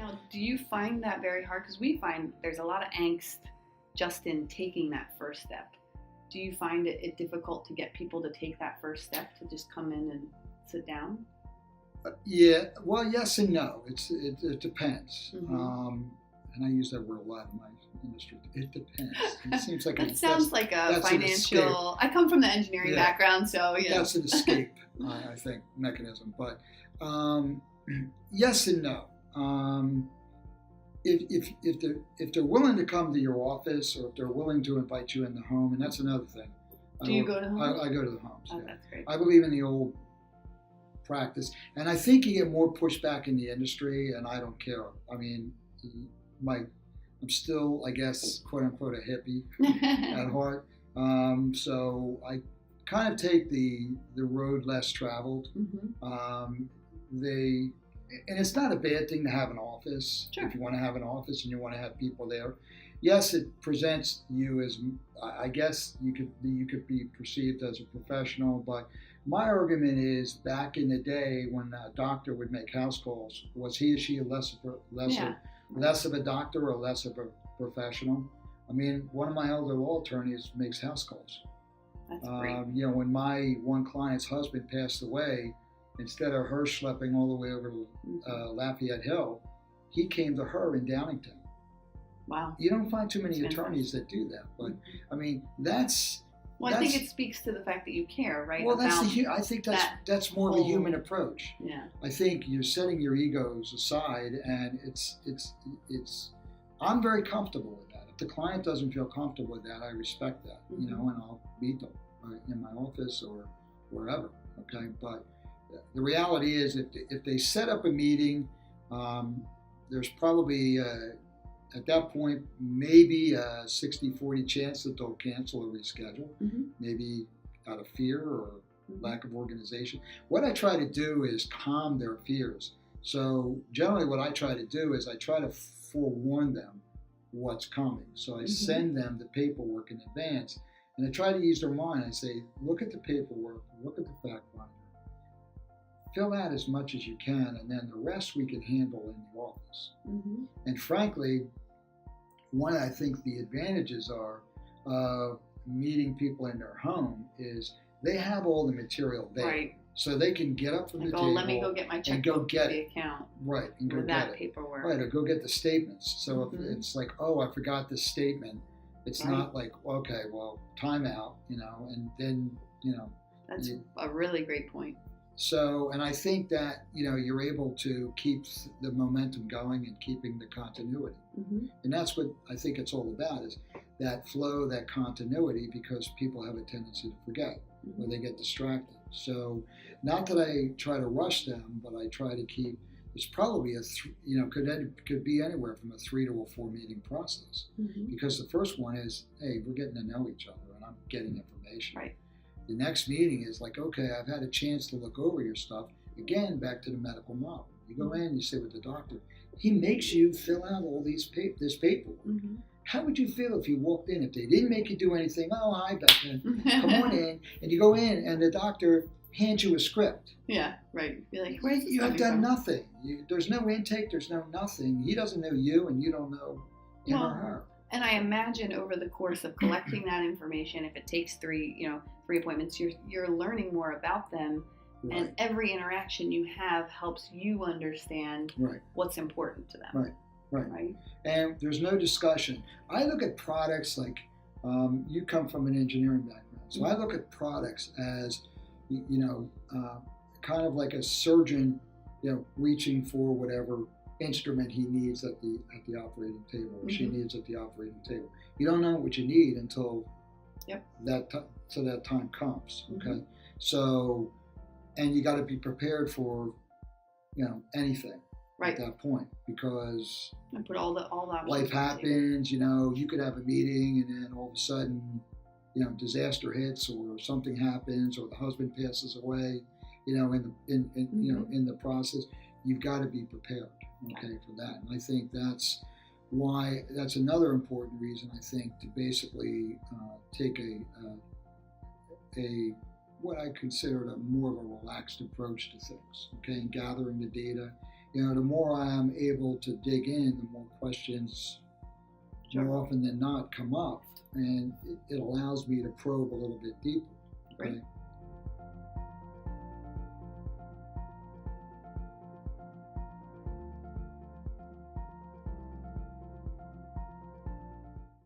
Now, do you find that very hard? Because we find there's a lot of angst just in taking that first step. Do you find it difficult to get people to take that first step to just come in and sit down? Yeah, well, yes and no. It depends. Mm-hmm. And I use that word a lot in my industry. It depends. It seems like That sounds like a financial. I come from the engineering background, so yeah. That's an escape, I think, mechanism. But yes and no. If they're willing to come to your office, or if they're willing to invite you in the home, and that's another thing. Do you go to the homes? I go to the homes. Oh, that's great. I believe in the old practice, and I think you get more pushback in the industry, and I don't care. I mean, I'm still, I guess, quote unquote, a hippie at heart. So I kind of take the road less traveled. Mm-hmm. And it's not a bad thing to have an office. Sure. If you want to have an office and you want to have people there. Yes, it presents you as, I guess you could be perceived as a professional, but my argument is back in the day when a doctor would make house calls, was he or she less of a doctor or less of a professional? I mean, one of my elder law attorneys makes house calls. That's great. When my one client's husband passed away, instead of her schlepping all the way over to Lafayette Hill, he came to her in Downingtown. Wow. You don't find too many attorneys that do that, but I mean, I think it speaks to the fact that you care, right? Well, I think that's more of a human approach. Yeah. I think you're setting your egos aside, and it's. I'm very comfortable with that. If the client doesn't feel comfortable with that, I respect that, and I'll meet them in my office or wherever. Okay, but the reality is, if they set up a meeting, there's probably at that point maybe a 60-40 chance that they'll cancel or reschedule, maybe out of fear or lack of organization. What I try to do is calm their fears. So generally what I try to do is I try to forewarn them what's coming. So I send them the paperwork in advance, and I try to use their mind. I say, look at the paperwork, look at the fact finder, fill out as much as you can, and then the rest we can handle in the office. And frankly, one I think the advantages are of meeting people in their home is they have all the material there. Right. So they can get up from the table. Let me go get my checkbook, and go get the account. Right, and go get that it. Paperwork. Right, or go get the statements. So if it's like, oh, I forgot this statement, it's not like, okay, well, timeout, and then, That's a really great point. So, and I think that, you're able to keep the momentum going and keeping the continuity. And that's what I think it's all about, is that flow, that continuity, because people have a tendency to forget or they get distracted. So not that I try to rush them, but I try to keep, it's probably could be anywhere from a 3 to a 4 meeting process. Because the first one is, hey, we're getting to know each other and I'm getting information. Right. The next meeting is like, okay, I've had a chance to look over your stuff. Again, back to the medical model. You go in, you sit with the doctor. He makes you fill out all this paperwork. How would you feel if you walked in, if they didn't make you do anything? Oh, hi, Beka, come on in. And you go in and the doctor hands you a script. Yeah, right. You're like, you have done nothing. There's no intake, there's no nothing. He doesn't know you and you don't know him or her. And I imagine over the course of collecting that information, if it takes 3 appointments, you're learning more about them, and every interaction you have helps you understand what's important to them. Right. And there's no discussion. I look at products like, you come from an engineering background, so I look at products as, kind of like a surgeon, reaching for whatever instrument he needs at the operating table, or she needs at the operating table. You don't know what you need until that time comes. Okay, so, and you got to be prepared for anything at that point, because and put all that life happens. You could have a meeting and then all of a sudden, disaster hits, or something happens, or the husband passes away. In the process, you've got to be prepared. Okay, for that. And I think that's another important reason, I think, to basically take a what I consider more of a relaxed approach to things. Okay, and gathering the data, the more I am able to dig in, the more questions, more often than not, come up, and it allows me to probe a little bit deeper. Okay? Right.